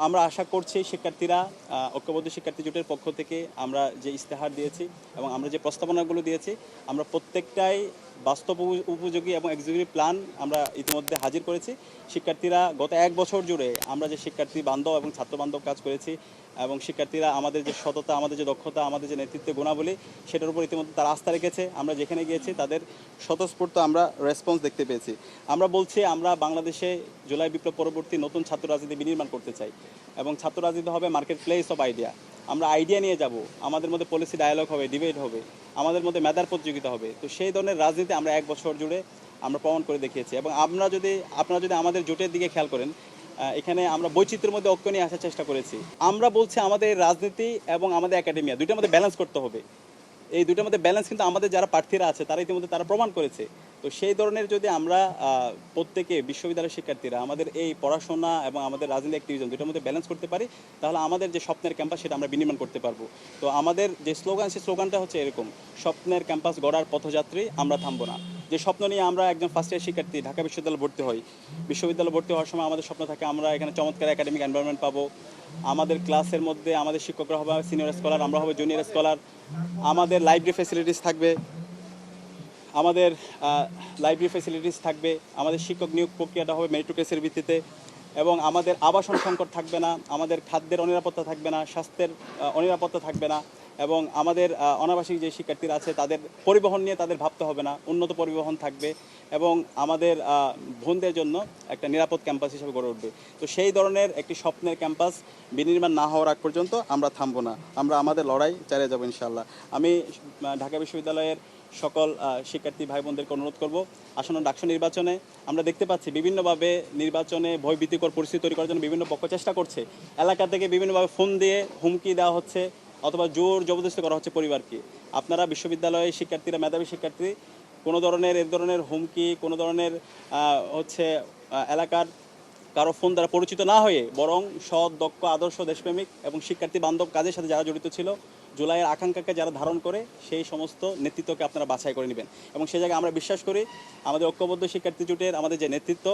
আমরা আশা করছি শিক্ষার্থীরা ঐক্যবদ্ধ শিক্ষার্থী জোটের পক্ষ থেকে আমরা যে ইস্তেহার দিয়েছি এবং আমরা যে প্রস্তাবনাগুলো দিয়েছি আমরা প্রত্যেকটাই বাস্তব উপযোগী এবং এক্সিকিউটিভ প্ল্যান আমরা ইতিমধ্যে হাজির করেছি। শিক্ষার্থীরা গত 1 বছর জুড়ে আমরা যে শিক্ষার্থী বান্ধব এবং ছাত্র বান্ধব কাজ করেছি এবং শিক্ষার্থীরা আমাদের যে সততা, আমাদের যে দক্ষতা, আমাদের যে নেতৃত্বের গুণাবলী সেটার উপর ইতিমধ্যে তারা আস্থা রেখেছে। আমরা যেখানে গিয়েছি তাদের স্বতঃস্ফূর্ত আমরা রেসপন্স দেখতে পেয়েছি। আমরা বলছি আমরা বাংলাদেশে জুলাই বিপ্লব পরবর্তী নতুন ছাত্র রাজনীতি বিনির্মাণ করতে চাই এবং ছাত্র রাজনীতি হবে মার্কেট প্লেস অফ আইডিয়া। আমরা আইডিয়া নিয়ে যাব, আমাদের মধ্যে পলিসি ডায়ালগ হবে, ডিবেট হবে, আমাদের মধ্যে মেধার প্রতিযোগিতা হবে। তো সেই ধরনের রাজনীতি আমরা 1 বছর জুড়ে আমরা প্রমাণ করে দেখিয়েছি এবং আপনারা যদি আমাদের জোটের দিকে খেয়াল করেন, এখানে আমরা বৈচিত্র্যের মধ্যে ঐক্য নিয়ে আসার চেষ্টা করেছি। আমরা বলছি আমাদের রাজনীতি এবং আমাদের একাডেমিয়া দুইটার মধ্যে ব্যালেন্স করতে হবে। এই দুইটার মধ্যে ব্যালেন্স কিন্তু আমাদের যারা প্রার্থীরা আছে তারা ইতিমধ্যে তারা প্রমাণ করেছে। তো সেই ধরনের যদি আমরা প্রত্যেকে বিশ্ববিদ্যালয়ের শিক্ষার্থীরা আমাদের এই পড়াশোনা এবং আমাদের রাজনীতি অ্যাক্টিভিজম দুটার মধ্যে ব্যালেন্স করতে পারি, তাহলে আমাদের যে স্বপ্নের ক্যাম্পাস সেটা আমরা বিনির্মাণ করতে পারবো। তো আমাদের যে স্লোগান, সেই স্লোগানটা হচ্ছে এরকম: স্বপ্নের ক্যাম্পাস গড়ার পথযাত্রী, আমরা থামবো না। যে স্বপ্ন নিয়ে আমরা একজন ফার্স্ট ইয়ার শিক্ষার্থী ঢাকা বিশ্ববিদ্যালয়ে ভর্তি হই, বিশ্ববিদ্যালয়ে ভর্তি হওয়ার সময় আমাদের স্বপ্ন থাকে আমরা এখানে চমৎকার একাডেমিক এনভায়রনমেন্ট পাবো, আমাদের ক্লাসের মধ্যে আমাদের শিক্ষকরা হবে সিনিয়র স্কলার, আমরা হবে জুনিয়র স্কলার, আমাদের লাইব্রেরি ফ্যাসিলিটিস থাকবে, আমাদের শিক্ষক নিয়োগ প্রক্রিয়াটা হবে মেরিটোক্রেসির ভিত্তিতে এবং আমাদের আবাসন সংকট থাকবে না, আমাদের খাদ্যের অনিরাপত্তা থাকবে না, স্বাস্থ্যের অনিরাপত্তা থাকবে না এবং আমাদের অনাবাসিক যে শিক্ষার্থীরা আছে তাদের পরিবহন নিয়ে তাদের ভাবতে হবে না, উন্নত পরিবহন থাকবে এবং আমাদের বোনদের জন্য একটা নিরাপদ ক্যাম্পাস হিসেবে গড়ে উঠবে। তো সেই ধরনের একটি স্বপ্নের ক্যাম্পাস বিনির্মাণ না হওয়ার আগ পর্যন্ত আমরা থামবো না, আমরা আমাদের লড়াই চালিয়ে যাবো ইনশাআল্লাহ। আমি ঢাকা বিশ্ববিদ্যালয়ের সকল শিক্ষার্থী ভাই বোনদেরকে অনুরোধ করব, আসন্ন ডাকসু নির্বাচনে আমরা দেখতে পাচ্ছি বিভিন্নভাবে নির্বাচনে ভয়ভীতিকর পরিস্থিতি তৈরি করার জন্য বিভিন্ন পক্ষ চেষ্টা করছে। এলাকা থেকে বিভিন্নভাবে ফোন দিয়ে হুমকি দেওয়া হচ্ছে অথবা জোর জবরদস্তি করা হচ্ছে পরিবারকে। আপনারা বিশ্ববিদ্যালয়ের শিক্ষার্থীরা, মেধাবী শিক্ষার্থী, কোনো ধরনের এ ধরনের হুমকি, কোনো ধরনের এলাকার কারো ফোন দ্বারা পরিচিত না হয়ে বরং সৎ, দক্ষ, আদর্শ, দেশপ্রেমিক এবং শিক্ষার্থী বান্ধব কাজের সাথে যারা জড়িত ছিল, জুলাইয়ের আকাঙ্ক্ষাকে যারা ধারণ করে, সেই সমস্ত নেতৃত্বকে আপনারা বাছাই করে নেবেন এবং সেই জায়গায় আমরা বিশ্বাস করি আমাদের ঐক্যবদ্ধ শিক্ষার্থী জোটের আমাদের যে নেতৃত্ব,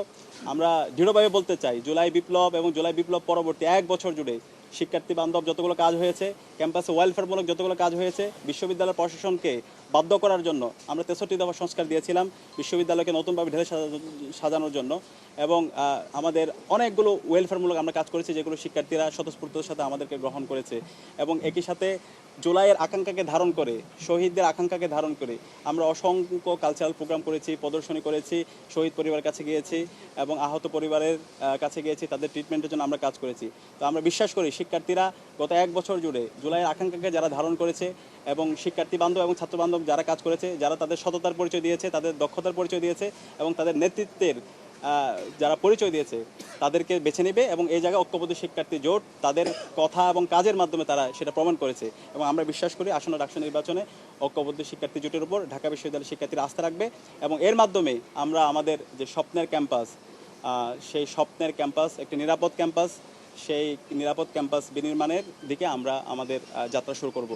আমরা দৃঢ়ভাবে বলতে চাই জুলাই বিপ্লব এবং জুলাই বিপ্লব পরবর্তী 1 বছর জুড়ে শিক্ষার্থী বান্ধব যতগুলো কাজ হয়েছে, ক্যাম্পাসে ওয়েলফেয়ারমূলক যতগুলো কাজ হয়েছে, বিশ্ববিদ্যালয় প্রশাসনকে বাধ্য করার জন্য আমরা 63 দফা সংস্কার দিয়েছিলাম বিশ্ববিদ্যালয়কে নতুনভাবে ঢেলে সাজানোর জন্য এবং আমাদের অনেকগুলো ওয়েলফেয়ারমূলক আমরা কাজ করেছি যেগুলো শিক্ষার্থীরা স্বতঃস্ফূর্ততার সাথে আমাদেরকে গ্রহণ করেছে এবং একই সাথে জুলাইয়ের আকাঙ্ক্ষাকে ধারণ করে, শহীদদের আকাঙ্ক্ষাকে ধারণ করে আমরা অসংখ্য কালচারাল প্রোগ্রাম করেছি, প্রদর্শনী করেছি, শহীদ পরিবারের কাছে গিয়েছি এবং আহত পরিবারের কাছে গিয়েছি, তাদের ট্রিটমেন্টের জন্য আমরা কাজ করেছি। তো আমরা বিশ্বাস করি শিক্ষার্থীরা গত 1 বছর জুড়ে জুলাইয়ের আকাঙ্ক্ষাকে যারা ধারণ করেছে এবং শিক্ষার্থী বান্ধব এবং ছাত্র বান্ধব যারা কাজ করেছে, যারা তাদের সততার পরিচয় দিয়েছে, তাদের দক্ষতার পরিচয় দিয়েছে এবং তাদের নেতৃত্বের যারা পরিচয় দিয়েছে তাদেরকে বেছে নেবে এবং এই জায়গায় ঐক্যবদ্ধ শিক্ষার্থী জোট তাদের কথা এবং কাজের মাধ্যমে তারা সেটা প্রমাণ করেছে এবং আমরা বিশ্বাস করি আসন্ন ডাকসু নির্বাচনে ঐক্যবদ্ধ শিক্ষার্থী জোটের উপর ঢাকা বিশ্ববিদ্যালয়ের শিক্ষার্থীরা আস্থা রাখবে এবং এর মাধ্যমে আমরা আমাদের যে স্বপ্নের ক্যাম্পাস, সেই স্বপ্নের ক্যাম্পাস একটি নিরাপদ ক্যাম্পাস, সেই নিরাপদ ক্যাম্পাস বিনির্মাণের দিকে আমরা আমাদের যাত্রা শুরু করব।